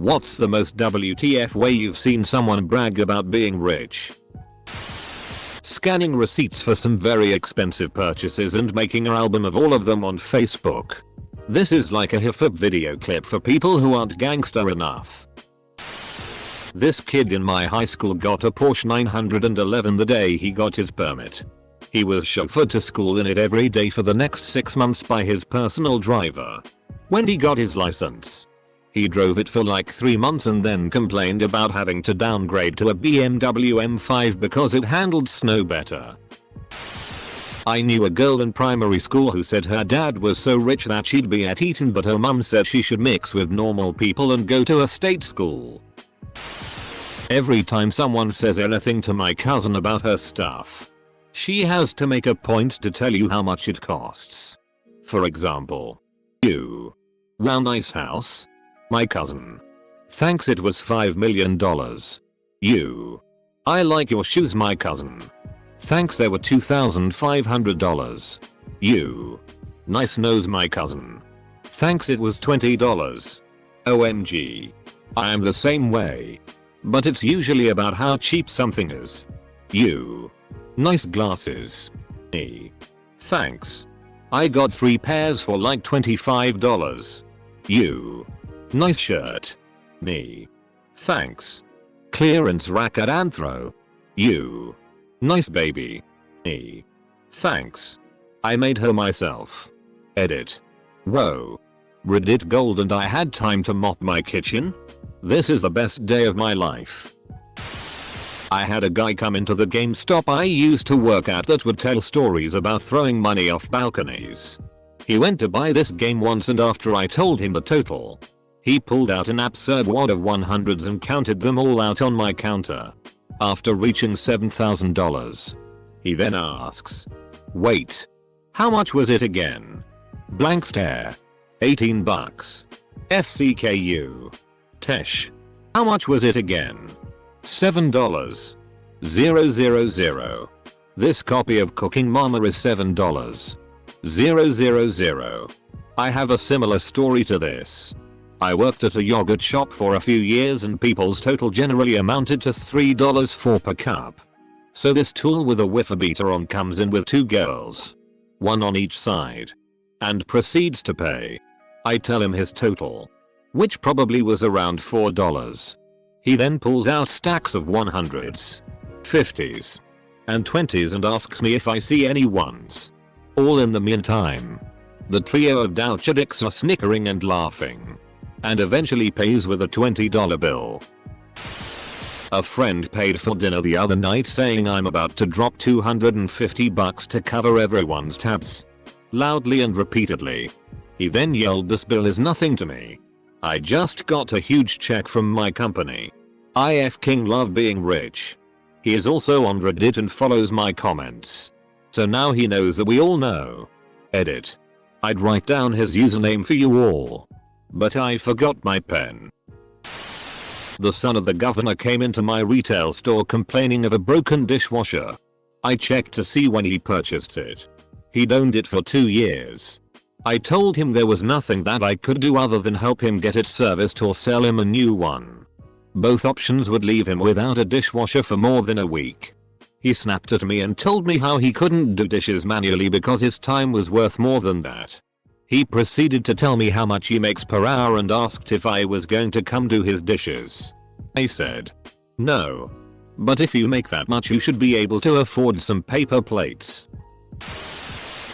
What's the most WTF way you've seen someone brag about being rich? Scanning receipts for some very expensive purchases and making an album of all of them on Facebook. This is like a hip hop video clip for people who aren't gangster enough. This kid in my high school got a Porsche 911 the day he got his permit. He was chauffeured to school in it every day for the next 6 months by his personal driver. When he got his license, he drove it for like 3 months and then complained about having to downgrade to a BMW M5 because it handled snow better. I knew a girl in primary school who said her dad was so rich that she'd be at Eton, but her mum said she should mix with normal people and go to a state school. Every time someone says anything to my cousin about her stuff, she has to make a point to tell you how much it costs. For example, you. Wow, nice house. My cousin. Thanks, it was $5 million. You. I like your shoes, my cousin. Thanks, they were $2,500. You. Nice nose, my cousin. Thanks, it was $20. OMG. I am the same way. But it's usually about how cheap something is. You. Nice glasses. Me. Thanks. I got 3 pairs for like $25. You. Nice shirt. Me. Thanks. Clearance rack at Anthro. You. Nice baby. Me. Thanks. I made her myself. Edit. Whoa. Reddit gold and I had time to mop my kitchen? This is the best day of my life. I had a guy come into the GameStop I used to work at that would tell stories about throwing money off balconies. He went to buy this game once and after I told him the total, he pulled out an absurd wad of 100s and counted them all out on my counter. After reaching $7,000, he then asks, "Wait, how much was it again?" Blank stare. 18 bucks. FCKU. Tesh. How much was it again? $7. 000. This copy of Cooking Mama is $7. 000. I have a similar story to this. I worked at a yogurt shop for a few years and people's total generally amounted to $3 per cup. So this tool with a whiffer beater on comes in with 2 girls, one on each side, and proceeds to pay. I tell him his total, which probably was around $4. He then pulls out stacks of 100s, 50s, and 20s and asks me if I see any ones. All in the meantime, the trio of douche addicts are snickering and laughing, and eventually pays with a $20 bill. A friend paid for dinner the other night saying I'm about to drop $250 to cover everyone's tabs. Loudly and repeatedly. He then yelled, "This bill is nothing to me. I just got a huge check from my company. I f***ing love being rich." He is also on Reddit and follows my comments. So now he knows that we all know. Edit. I'd write down his username for you all, but I forgot my pen. The son of the governor came into my retail store complaining of a broken dishwasher. I checked to see when he purchased it. He'd owned it for 2 years. I told him there was nothing that I could do other than help him get it serviced or sell him a new one. Both options would leave him without a dishwasher for more than a week. He snapped at me and told me how he couldn't do dishes manually because his time was worth more than that. He proceeded to tell me how much he makes per hour and asked if I was going to come do his dishes. I said, "No. But if you make that much you should be able to afford some paper plates."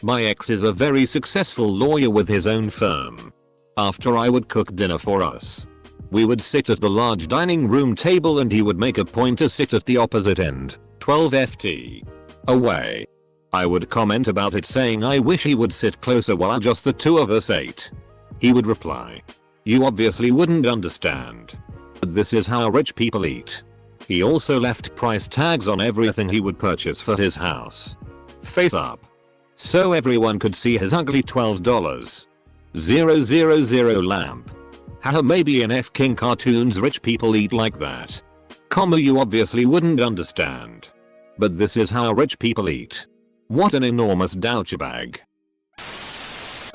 My ex is a very successful lawyer with his own firm. After I would cook dinner for us, we would sit at the large dining room table and he would make a point to sit at the opposite end, 12 ft away. I would comment about it saying I wish he would sit closer while just the 2 of us ate. He would reply, "You obviously wouldn't understand. But this is how rich people eat." He also left price tags on everything he would purchase for his house. Face up. So everyone could see his ugly $12. 000 lamp. How maybe in f***ing cartoons rich people eat like that. Comma, you obviously wouldn't understand. But this is how rich people eat. What an enormous douchebag.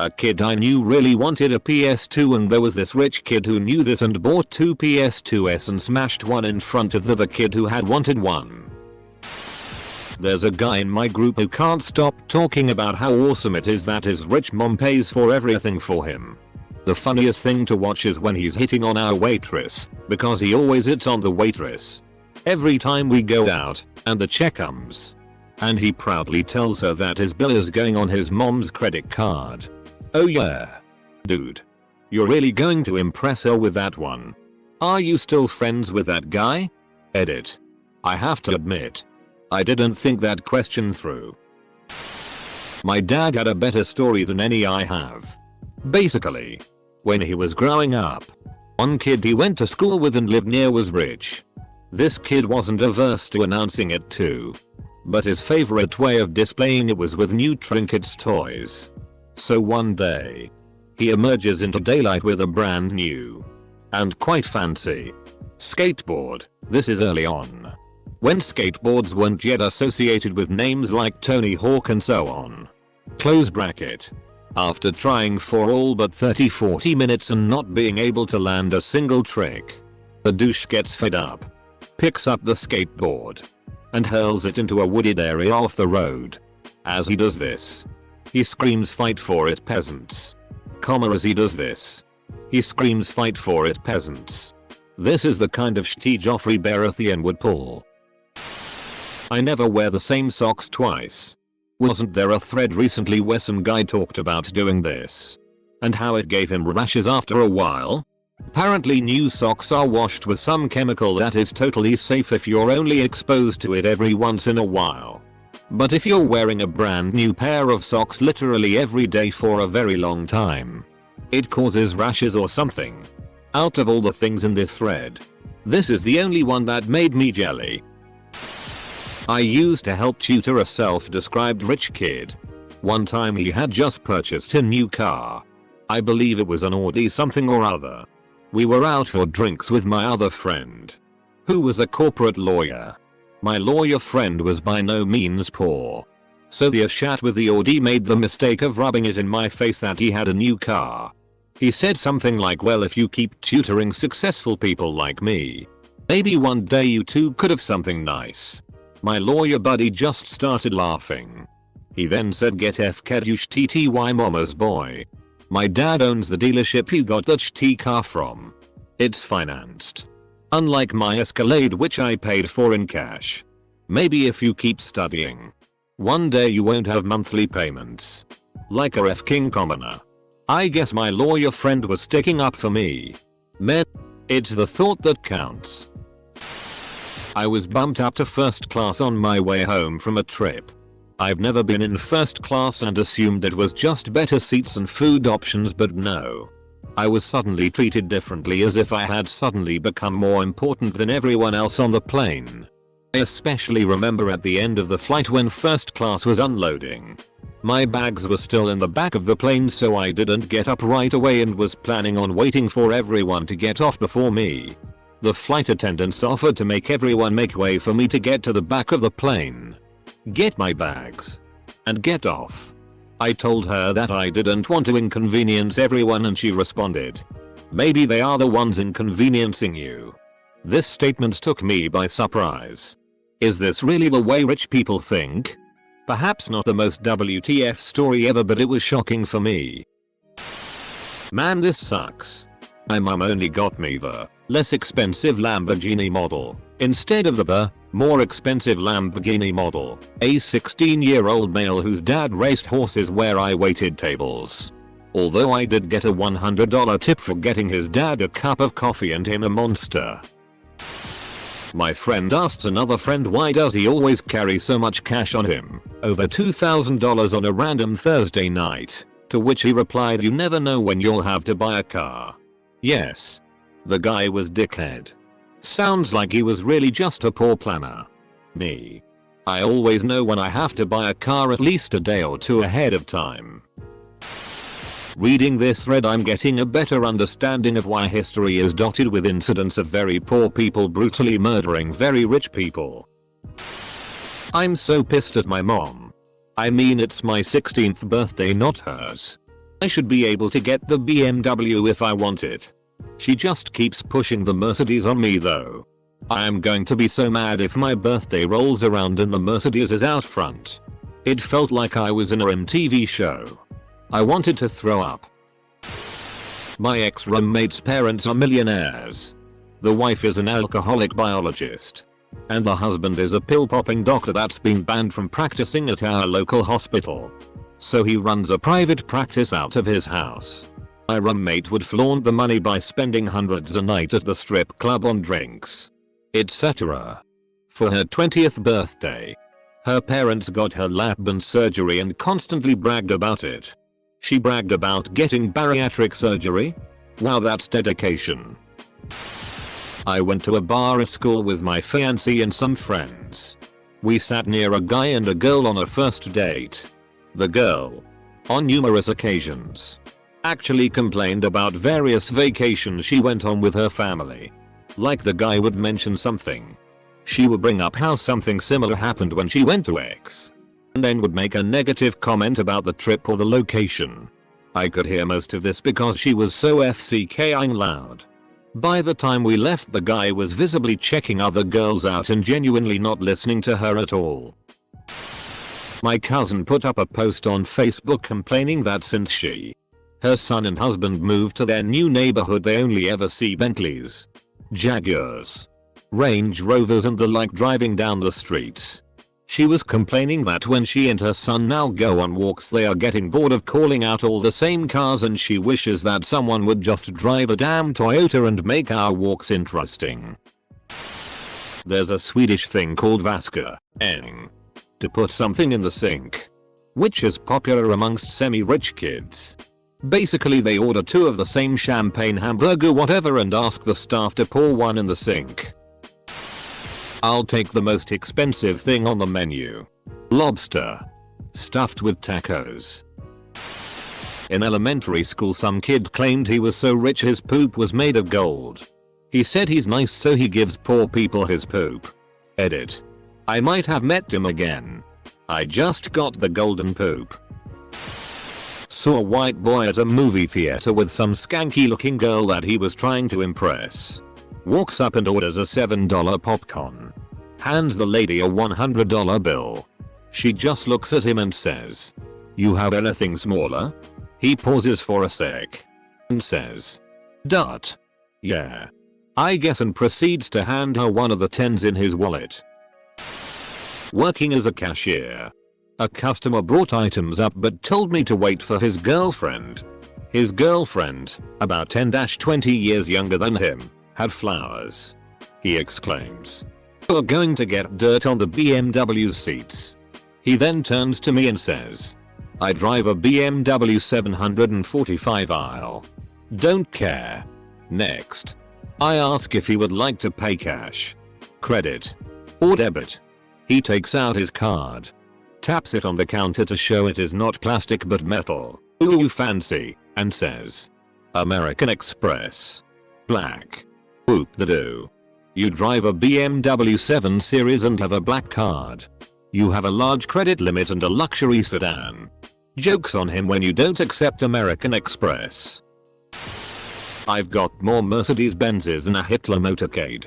A kid I knew really wanted a PS2 and there was this rich kid who knew this and bought 2 PS2s and smashed one in front of the kid who had wanted one. There's a guy in my group who can't stop talking about how awesome it is that his rich mom pays for everything for him. The funniest thing to watch is when he's hitting on our waitress, because he always hits on the waitress. Every time we go out, and the check comes. And he proudly tells her that his bill is going on his mom's credit card. Oh yeah. Dude. You're really going to impress her with that one. Are you still friends with that guy? Edit. I have to admit. I didn't think that question through. My dad had a better story than any I have. Basically. When he was growing up. One kid he went to school with and lived near was rich. This kid wasn't averse to announcing it too. But his favorite way of displaying it was with new trinkets toys. So one day, he emerges into daylight with a brand new and quite fancy skateboard. This is early on, when skateboards weren't yet associated with names like Tony Hawk and so on. Close bracket. After trying for all but 30-40 minutes and not being able to land a single trick, the douche gets fed up, picks up the skateboard, and hurls it into a wooded area off the road. As he does this, he screams, "Fight for it, peasants." As he does this, he screams, "Fight for it, peasants." This is the kind of shit Joffrey Baratheon would pull. I never wear the same socks twice. Wasn't there a thread recently where some guy talked about doing this? And how it gave him rashes after a while? Apparently new socks are washed with some chemical that is totally safe if you're only exposed to it every once in a while. But if you're wearing a brand new pair of socks literally every day for a very long time, it causes rashes or something. Out of all the things in this thread, this is the only one that made me jelly. I used to help tutor a self-described rich kid. One time he had just purchased a new car. I believe it was an Audi something or other. We were out for drinks with my other friend, who was a corporate lawyer. My lawyer friend was by no means poor. So the chat with the Audi made the mistake of rubbing it in my face that he had a new car. He said something like, "Well, if you keep tutoring successful people like me, maybe one day you too could have something nice." My lawyer buddy just started laughing. He then said, "Get FKUSH TTY mama's boy. My dad owns the dealership you got that shitty car from. It's financed. Unlike my Escalade which I paid for in cash. Maybe if you keep studying, one day you won't have monthly payments. Like a King commoner." I guess my lawyer friend was sticking up for me. Man, it's the thought that counts. I was bumped up to first class on my way home from a trip. I've never been in first class and assumed it was just better seats and food options, but no. I was suddenly treated differently, as if I had suddenly become more important than everyone else on the plane. I especially remember at the end of the flight when first class was unloading. My bags were still in the back of the plane, so I didn't get up right away and was planning on waiting for everyone to get off before me. The flight attendants offered to make everyone make way for me to get to the back of the plane, get my bags, and get off. I told her that I didn't want to inconvenience everyone, and she responded, "Maybe they are the ones inconveniencing you." This statement took me by surprise. Is this really the way rich people think? Perhaps not the most WTF story ever, but it was shocking for me. Man, this sucks. My mum only got me the less expensive Lamborghini model instead of the more expensive Lamborghini model. A 16-year-old male whose dad raced horses where I waited tables. Although I did get a $100 tip for getting his dad a cup of coffee and him a Monster. My friend asked another friend why does he always carry so much cash on him, over $2,000 on a random Thursday night, to which he replied, "You never know when you'll have to buy a car." Yes. The guy was dickhead. Sounds like he was really just a poor planner. Me. I always know when I have to buy a car at least a day or two ahead of time. Reading this thread, I'm getting a better understanding of why history is dotted with incidents of very poor people brutally murdering very rich people. I'm so pissed at my mom. I mean, it's my 16th birthday, not hers. I should be able to get the BMW if I want it. She just keeps pushing the Mercedes on me though. I am going to be so mad if my birthday rolls around and the Mercedes is out front. It felt like I was in a MTV show. I wanted to throw up. My ex-roommate's parents are millionaires. The wife is an alcoholic biologist. And the husband is a pill-popping doctor that's been banned from practicing at our local hospital. So he runs a private practice out of his house. My roommate would flaunt the money by spending hundreds a night at the strip club on drinks, etc. For her 20th birthday, her parents got her lap band surgery and constantly bragged about it. She bragged about getting bariatric surgery? Wow, that's dedication. I went to a bar at school with my fiancée and some friends. We sat near a guy and a girl on a first date. The girl, on numerous occasions, actually complained about various vacations she went on with her family. Like the guy would mention something, she would bring up how something similar happened when she went to X, and then would make a negative comment about the trip or the location. I could hear most of this because she was so FCKing loud. By the time we left, the guy was visibly checking other girls out and genuinely not listening to her at all. My cousin put up a post on Facebook complaining that since her son and husband moved to their new neighborhood, they only ever see Bentleys, Jaguars, Range Rovers and the like driving down the streets. She was complaining that when she and her son now go on walks they are getting bored of calling out all the same cars, and she wishes that someone would just drive a damn Toyota and make our walks interesting. There's a Swedish thing called vaska-ing, to put something in the sink, which is popular amongst semi-rich kids. Basically they order two of the same champagne hamburger whatever and ask the staff to pour one in the sink. I'll take the most expensive thing on the menu. Lobster. Stuffed with tacos. In elementary school some kid claimed he was so rich his poop was made of gold. He said he's nice so he gives poor people his poop. Edit. I might have met him again. I just got the golden poop. Saw a white boy at a movie theater with some skanky looking girl that he was trying to impress. Walks up and orders a $7 popcorn. Hands the lady a $100 bill. She just looks at him and says, "You have anything smaller?" He pauses for a sec and says, "Dot. Yeah. I guess," and proceeds to hand her one of the tens in his wallet. Working as a cashier. A customer brought items up but told me to wait for his girlfriend. His girlfriend, about 10-20 years younger than him, had flowers. He exclaims, "You're going to get dirt on the BMW seats." He then turns to me and says, "I drive a BMW 745i. Don't care." Next, I ask if he would like to pay cash, credit, or debit. He takes out his card, taps it on the counter to show it is not plastic but metal, ooh fancy, and says, "American Express. Black." Whoop-de-doo. You drive a BMW 7 Series and have a black card. You have a large credit limit and a luxury sedan. Joke's on him when you don't accept American Express. I've got more Mercedes-Benzes and a Hitler motorcade.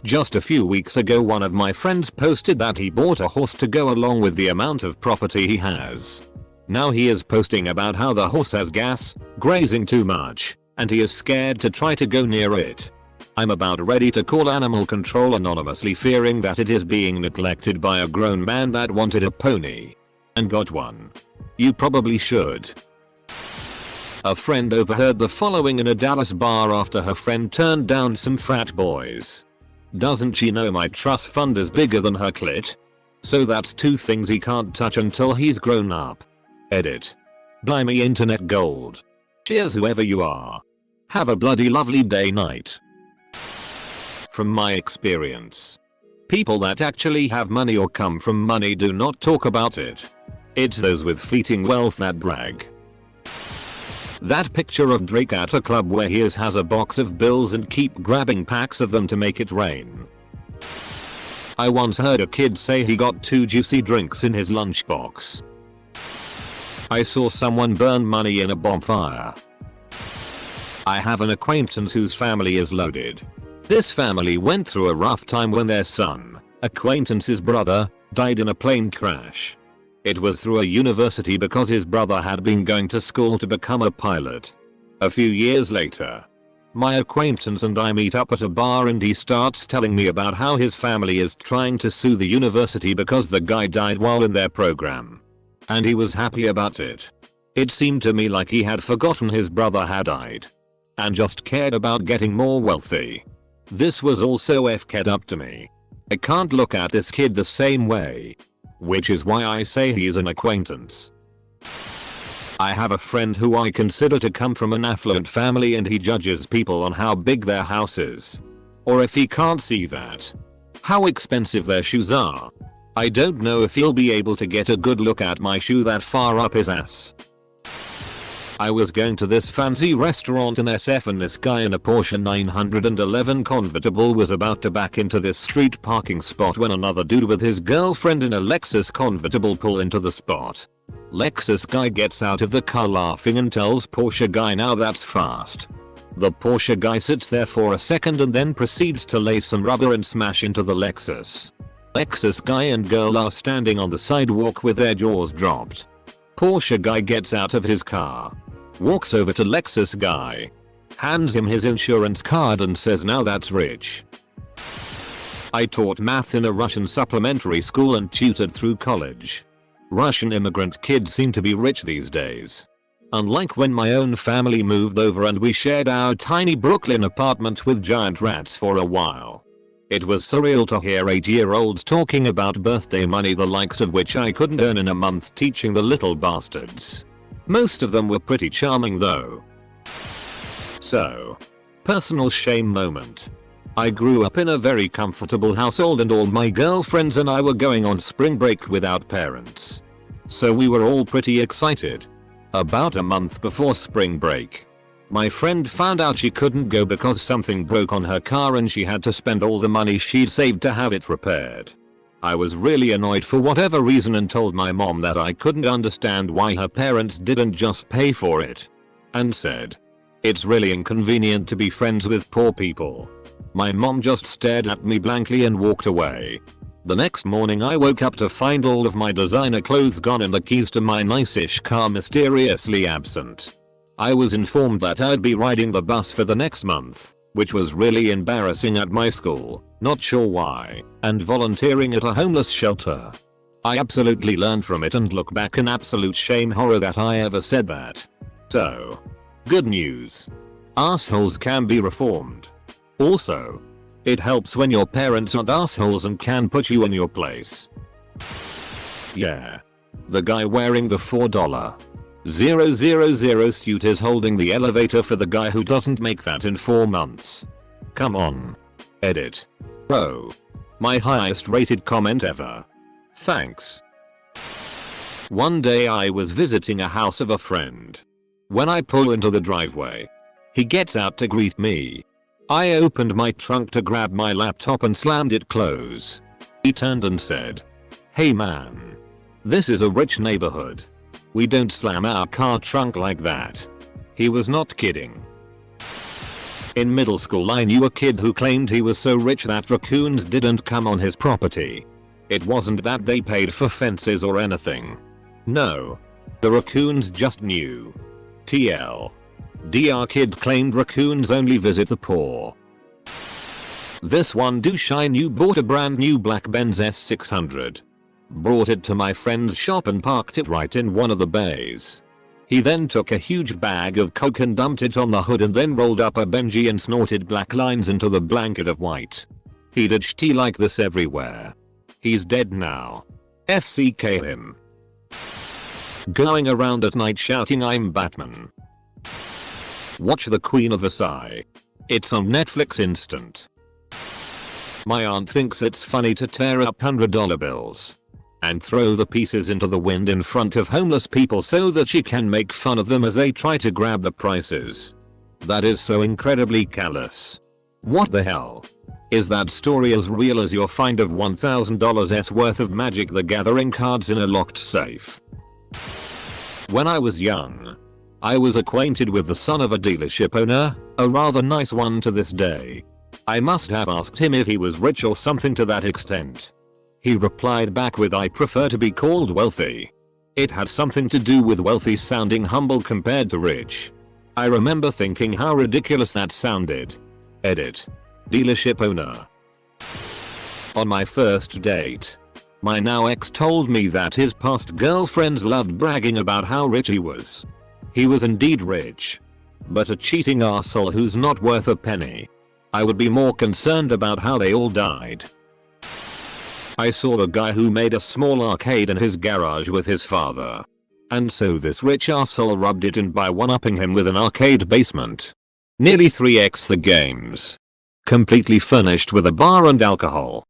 Just a few weeks ago one of my friends posted that he bought a horse to go along with the amount of property he has. Now he is posting about how the horse has gas, grazing too much, and he is scared to try to go near it. I'm about ready to call animal control anonymously, fearing that it is being neglected by a grown man that wanted a pony and got one. You probably should. A friend overheard the following in a Dallas bar after her friend turned down some frat boys. "Doesn't she know my trust fund is bigger than her clit? So that's two things he can't touch until he's grown up." Edit. Blimey internet gold. Cheers whoever you are. Have a bloody lovely day night. From my experience, people that actually have money or come from money do not talk about it. It's those with fleeting wealth that brag. That picture of Drake at a club where he has a box of bills and keep grabbing packs of them to make it rain. I once heard a kid say he got 2 juicy drinks in his lunchbox. I saw someone burn money in a bonfire. I have an acquaintance whose family is loaded. This family went through a rough time when their son, acquaintance's brother, died in a plane crash. It was through a university because his brother had been going to school to become a pilot. A few years later, my acquaintance and I meet up at a bar and he starts telling me about how his family is trying to sue the university because the guy died while in their program. And he was happy about it. It seemed to me like he had forgotten his brother had died. And just cared about getting more wealthy. This was also FK'd up to me. I can't look at this kid the same way. Which is why I say he's an acquaintance. I have a friend who I consider to come from an affluent family and he judges people on how big their house is. Or if he can't see that, how expensive their shoes are. I don't know if he'll be able to get a good look at my shoe that far up his ass. I was going to this fancy restaurant in SF and this guy in a Porsche 911 convertible was about to back into this street parking spot when another dude with his girlfriend in a Lexus convertible pull into the spot. Lexus guy gets out of the car laughing and tells Porsche guy now that's fast. The Porsche guy sits there for a second and then proceeds to lay some rubber and smash into the Lexus. Lexus guy and girl are standing on the sidewalk with their jaws dropped. Porsche guy gets out of his car, walks over to Lexus guy, hands him his insurance card and says now that's rich. I taught math in a Russian supplementary school and tutored through college. Russian immigrant kids seem to be rich these days. Unlike when my own family moved over and we shared our tiny Brooklyn apartment with giant rats for a while. It was surreal to hear 8-year-olds talking about birthday money the likes of which I couldn't earn in a month teaching the little bastards. Most of them were pretty charming though. So, personal shame moment. I grew up in a very comfortable household and all my girlfriends and I were going on spring break without parents. So we were all pretty excited. About a month before spring break, my friend found out she couldn't go because something broke on her car and she had to spend all the money she'd saved to have it repaired. I was really annoyed for whatever reason and told my mom that I couldn't understand why her parents didn't just pay for it. And said, "It's really inconvenient to be friends with poor people." My mom just stared at me blankly and walked away. The next morning I woke up to find all of my designer clothes gone and the keys to my nice-ish car mysteriously absent. I was informed that I'd be riding the bus for the next month, which was really embarrassing at my school, not sure why, and volunteering at a homeless shelter. I absolutely learned from it and look back in absolute shame horror that I ever said that. So, good news. Assholes can be reformed. Also, it helps when your parents aren't assholes and can put you in your place. Yeah. The guy wearing the $4,000 suit is holding the elevator for the guy who doesn't make that in 4 months. Come on. Edit. Bro. My highest rated comment ever. Thanks. One day I was visiting a house of a friend. When I pull into the driveway, he gets out to greet me. I opened my trunk to grab my laptop and slammed it close. He turned and said, "Hey man. This is a rich neighborhood. We don't slam our car trunk like that." He was not kidding. In middle school I knew a kid who claimed he was so rich that raccoons didn't come on his property. It wasn't that they paid for fences or anything. No. The raccoons just knew. TL. DR kid claimed raccoons only visit the poor. This one douche I knew bought a brand new black Benz S600. Brought it to my friend's shop and parked it right in one of the bays. He then took a huge bag of coke and dumped it on the hood and then rolled up a Benji and snorted black lines into the blanket of white. He did shitty like this everywhere. He's dead now. FCK him. Going around at night shouting I'm Batman. Watch The Queen of Versailles. It's on Netflix Instant. My aunt thinks it's funny to tear up $100 bills and throw the pieces into the wind in front of homeless people so that she can make fun of them as they try to grab the prices. That is so incredibly callous. What the hell? Is that story as real as your find of $1,000's worth of Magic the Gathering cards in a locked safe? When I was young, I was acquainted with the son of a dealership owner, a rather nice one to this day. I must have asked him if he was rich or something to that extent. He replied back with, "I prefer to be called wealthy." It had something to do with wealthy sounding humble compared to rich. I remember thinking how ridiculous that sounded. Edit. Dealership owner. On my first date, my now ex told me that his past girlfriends loved bragging about how rich he was. He was indeed rich, but a cheating arsehole who's not worth a penny. I would be more concerned about how they all died. I saw a guy who made a small arcade in his garage with his father. And so this rich arsehole rubbed it in by one-upping him with an arcade basement. Nearly 3x the games. Completely furnished with a bar and alcohol.